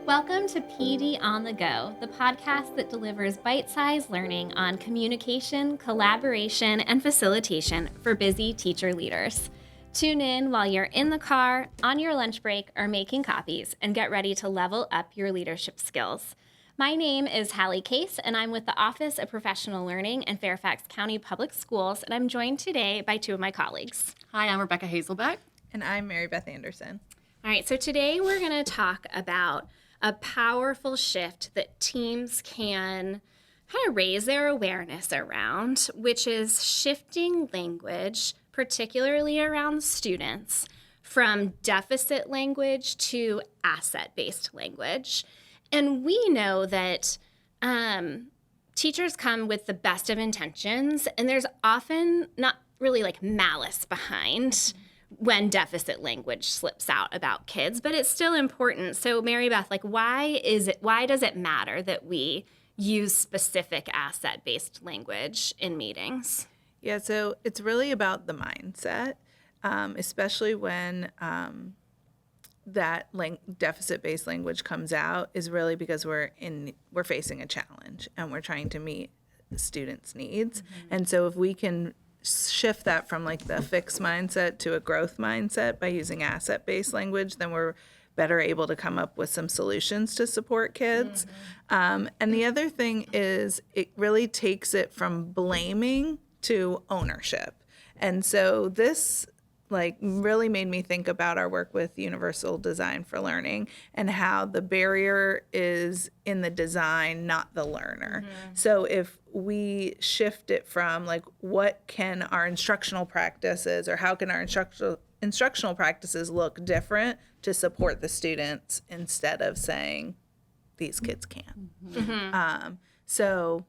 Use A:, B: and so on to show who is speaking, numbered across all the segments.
A: Welcome to PD on the Go, the podcast that delivers bite-sized learning on communication, collaboration, and facilitation for busy teacher leaders. Tune in while you're in the car, on your lunch break, or making copies, and get ready to level up your leadership skills. My name is Hallie Case, and I'm with the Office of Professional Learning in Fairfax County Public Schools, and I'm joined today by two of my colleagues.
B: Hi, I'm Rebecca Hazelbeck.
C: And I'm Mary Beth Anderson.
A: All right, so today we're going to talk about a powerful shift that teams can kind of raise their awareness around, which is shifting language, particularly around students, from deficit language to asset-based language. And we know that teachers come with the best of intentions, and there's often not really like malice behind when deficit language slips out about kids, but it's still important. So Mary Beth, why does it matter that we use specific asset-based language in meetings?
C: Yeah, so it's really about the mindset, especially when that deficit-based language comes out, is really because we're facing a challenge and we're trying to meet students' needs. Mm-hmm. And so if we can shift that from the fixed mindset to a growth mindset by using asset-based language, then we're better able to come up with some solutions to support kids. Mm-hmm. And the other thing is it really takes it from blaming to ownership. And so this really made me think about our work with Universal Design for Learning and how the barrier is in the design, not the learner. Mm-hmm. So if we shift it from what can our instructional practices, or how can our instructional practices look different to support the students, instead of saying these kids can't. Mm-hmm. So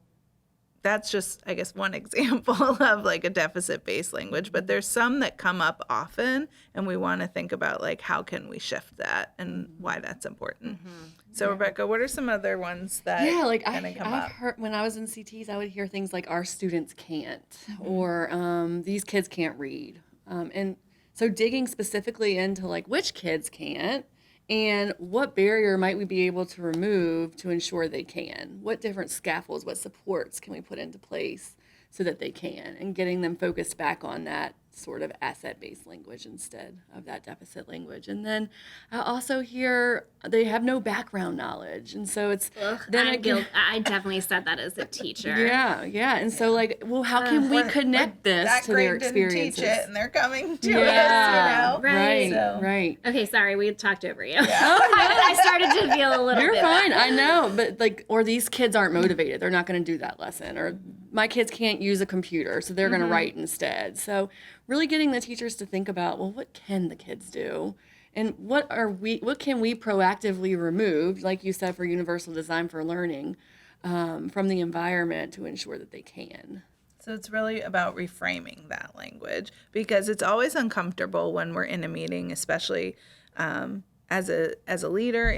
C: that's just, I guess, one example of a deficit-based language, but there's some that come up often, and we want to think about how can we shift that and why that's important. Mm-hmm. So yeah. Rebecca, what are some other ones that come up?
B: I've heard, when I was in CTs, I would hear things like our students can't, mm-hmm. or these kids can't read. And so digging specifically into which kids can't, and what barrier might we be able to remove to ensure they can? What different scaffolds, what supports can we put into place so that they can? And getting them focused back on that sort of asset-based language instead of that deficit language. And then I also hear they have no background knowledge. And so it's...
A: I definitely said that as a teacher.
B: Yeah. And so how can we connect this to their experiences?
C: Didn't teach it, and they're coming to us,
A: Right.
C: So.
B: Right.
A: Okay, sorry, we talked over you.
C: Yeah.
A: I started to feel a little
B: You're
A: bit
B: fine,
A: bad.
B: I know, but or these kids aren't motivated. They're not going to do that lesson. Or my kids can't use a computer, so they're going to write instead. So really getting the teachers to think about, well, what can the kids do? And what can we proactively remove, like you said, for Universal Design for Learning, from the environment to ensure that they can?
C: So it's really about reframing that language, because it's always uncomfortable when we're in a meeting, especially as a leader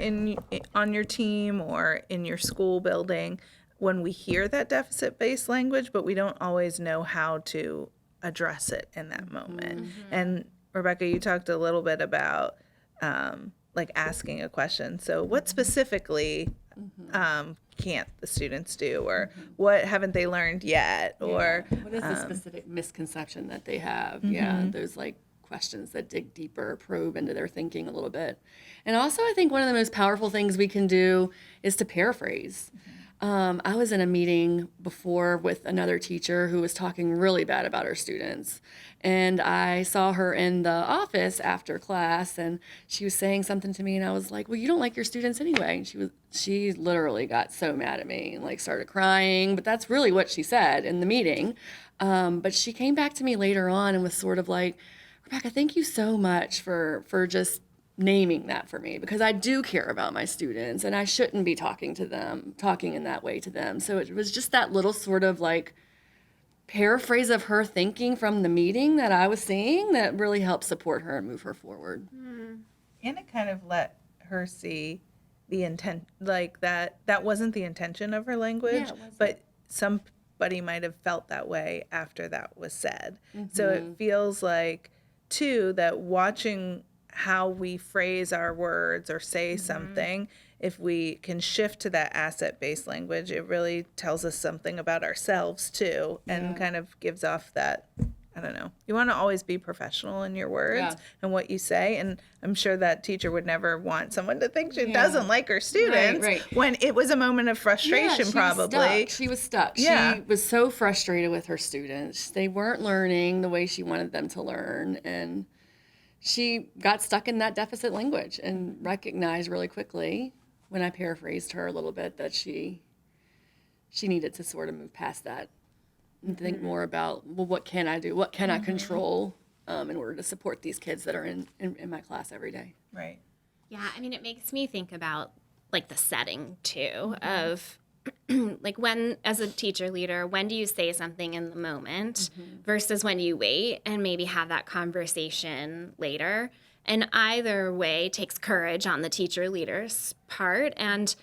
C: on your team or in your school building, when we hear that deficit-based language, but we don't always know how to address it in that moment. Mm-hmm. And Rebecca, you talked a little bit about asking a question. So what specifically can't the students do, or what haven't they learned yet? Yeah. Or
B: what is the specific misconception that they have? Mm-hmm. Yeah, those questions that dig deeper, probe into their thinking a little bit. And also, I think one of the most powerful things we can do is to paraphrase. I was in a meeting before with another teacher who was talking really bad about her students. And I saw her in the office after class, and she was saying something to me, and I was like, well, you don't like your students anyway. And she literally got so mad at me and started crying. But that's really what she said in the meeting. But she came back to me later on and was sort of like, Rebecca, thank you so much for just naming that for me, because I do care about my students, and I shouldn't be talking in that way to them. So it was just that little sort of paraphrase of her thinking from the meeting that I was seeing that really helped support her and move her forward.
C: Mm-hmm. And it kind of let her see the intent, that wasn't the intention of her language, but somebody might have felt that way after that was said. Mm-hmm. So it feels too, that watching how we phrase our words or say something if we can shift to that asset-based language, it really tells us something about ourselves too, and kind of gives off that, I don't know, you want to always be professional in your words and what you say. And I'm sure that teacher would never want someone to think she doesn't like her students when it was a moment of frustration, probably.
B: She was stuck.
C: Yeah.
B: She was so frustrated with her students. They weren't learning the way she wanted them to learn. And she got stuck in that deficit language and recognized really quickly, when I paraphrased her a little bit, that she needed to sort of move past that and think more about, well, what can I do? What can I control in order to support these kids that are in my class every day?
C: Right.
A: Yeah, I mean, it makes me think about like the setting too of like when, as a teacher leader, when do you say something in the moment versus when you wait and maybe have that conversation later? And either way takes courage on the teacher leader's part, and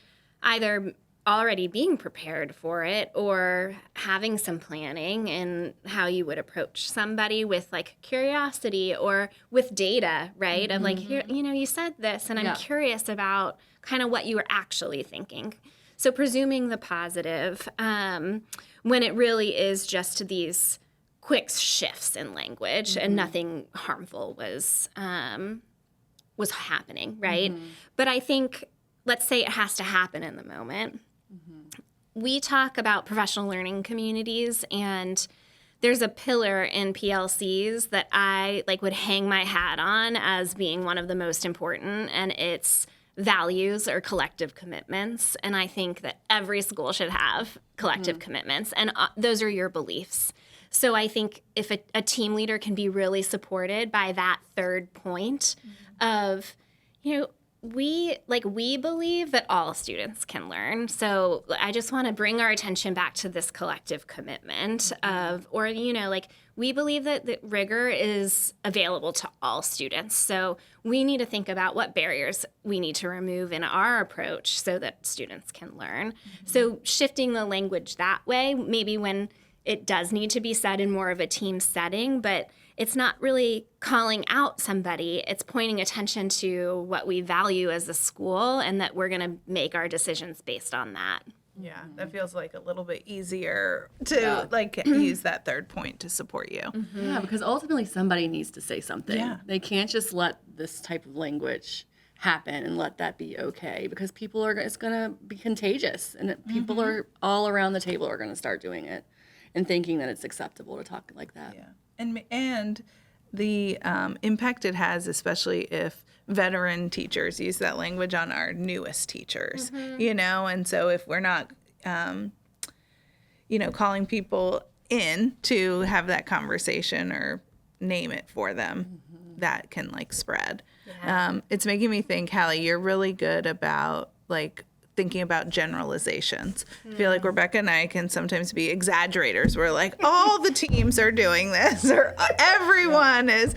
A: either already being prepared for it or having some planning in how you would approach somebody with like curiosity or with data, right? Of like, here, you know, you said this and I'm curious about kind of what you were actually thinking. So presuming the positive, when it really is just these quick shifts in language and nothing harmful was happening, right? But I think, let's say it has to happen in the moment. We talk about professional learning communities, and there's a pillar in PLCs that I like would hang my hat on as being one of the most important, and it's values or collective commitments. And I think that every school should have collective commitments, and those are your beliefs. So I think if a team leader can be really supported by that third point of, you know, we believe that all students can learn. So I just want to bring our attention back to this collective commitment of, or, you know, like we believe that rigor is available to all students. So we need to think about what barriers we need to remove in our approach so that students can learn. So shifting the language that way, maybe when it does need to be said in more of a team setting, but it's not really calling out somebody. It's pointing attention to what we value as a school and that we're going to make our decisions based on that.
C: Yeah, that feels like a little bit easier to like use that third point to support you.
B: Yeah, because ultimately somebody needs to say something.
C: Yeah.
B: They can't just let this type of language happen and let that be okay, because it's going to be contagious, and people are all around the table are going to start doing it and thinking that it's acceptable to talk like that.
C: Yeah. And the impact it has, especially if veteran teachers use that language on our newest teachers, you know, and so if we're not, you know, calling people in to have that conversation or name it for them, that can like spread. Yeah. It's making me think, Hallie, you're really good about like thinking about generalizations. I feel like Rebecca and I can sometimes be exaggerators. We're like, all the teams are doing this, or everyone is.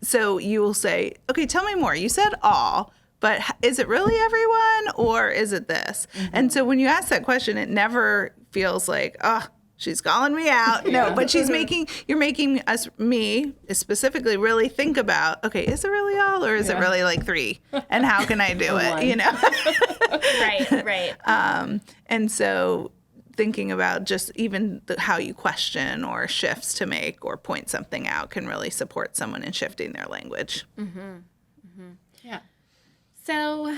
C: So you will say, okay, tell me more. You said all, but is it really everyone, or is it this? And so when you ask that question, it never feels like, oh, she's calling me out. No, but you're making me specifically really think about, okay, is it really all, or is it really like three? And how can I do it, you know?
A: Right.
C: And so thinking about just even how you question or shifts to make or point something out can really support someone in shifting their language.
B: Yeah.
A: So,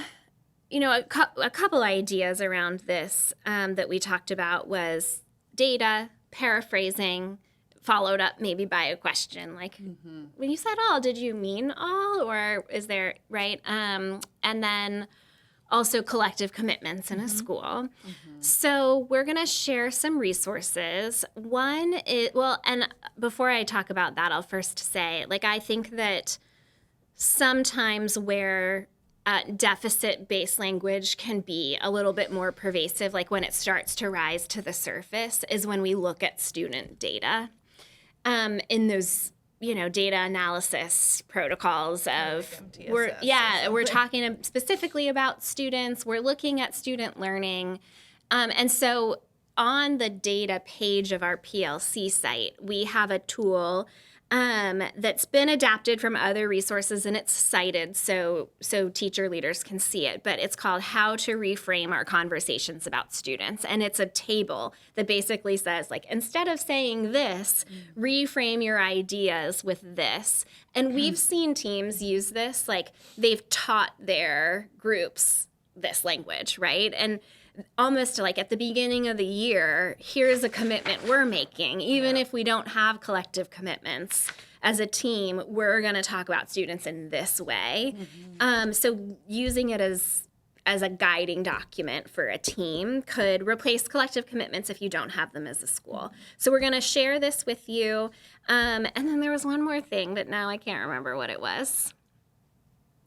A: you know, a couple ideas around this that we talked about was data, paraphrasing, followed up maybe by a question like, when you said all, did you mean all, or is there, right? And then also collective commitments in a school. So we're going to share some resources. One is, well, and before I talk about that, I'll first say, like, I think that sometimes where deficit-based language can be a little bit more pervasive, like when it starts to rise to the surface, is when we look at student data in those, you know, data analysis protocols of we're talking specifically about students. We're looking at student learning, and so on the data page of our PLC site, we have a tool that's been adapted from other resources, and it's cited so teacher leaders can see it. But it's called How to Reframe Our Conversations About Students. And it's a table that basically says, like, instead of saying this, reframe your ideas with this. And we've seen teams use this, like they've taught their groups this language, right? And almost like at the beginning of the year, here's a commitment we're making. Even if we don't have collective commitments as a team, we're going to talk about students in this way. So using it as a guiding document for a team could replace collective commitments if you don't have them as a school. So we're going to share this with you. And then there was one more thing, but now I can't remember what it was.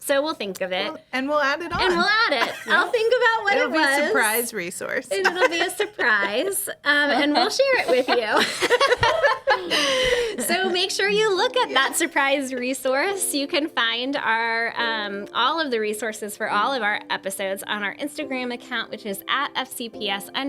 A: So we'll think of it.
C: And we'll add it on.
A: And we'll add it. I'll think about what
C: It'll
A: it was.
C: be a surprise resource.
A: It'll be a surprise. And we'll share it with you. So make sure you look at that surprise resource. You can find our all of the resources for all of our episodes on our Instagram account, which is at FCPS_PD.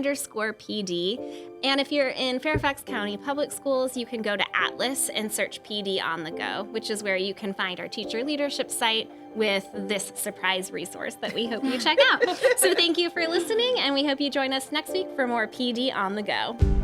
A: And if you're in Fairfax County Public Schools, you can go to Atlas and search PD on the Go, which is where you can find our teacher leadership site with this surprise resource that we hope you check out. So thank you for listening, and we hope you join us next week for more PD on the Go.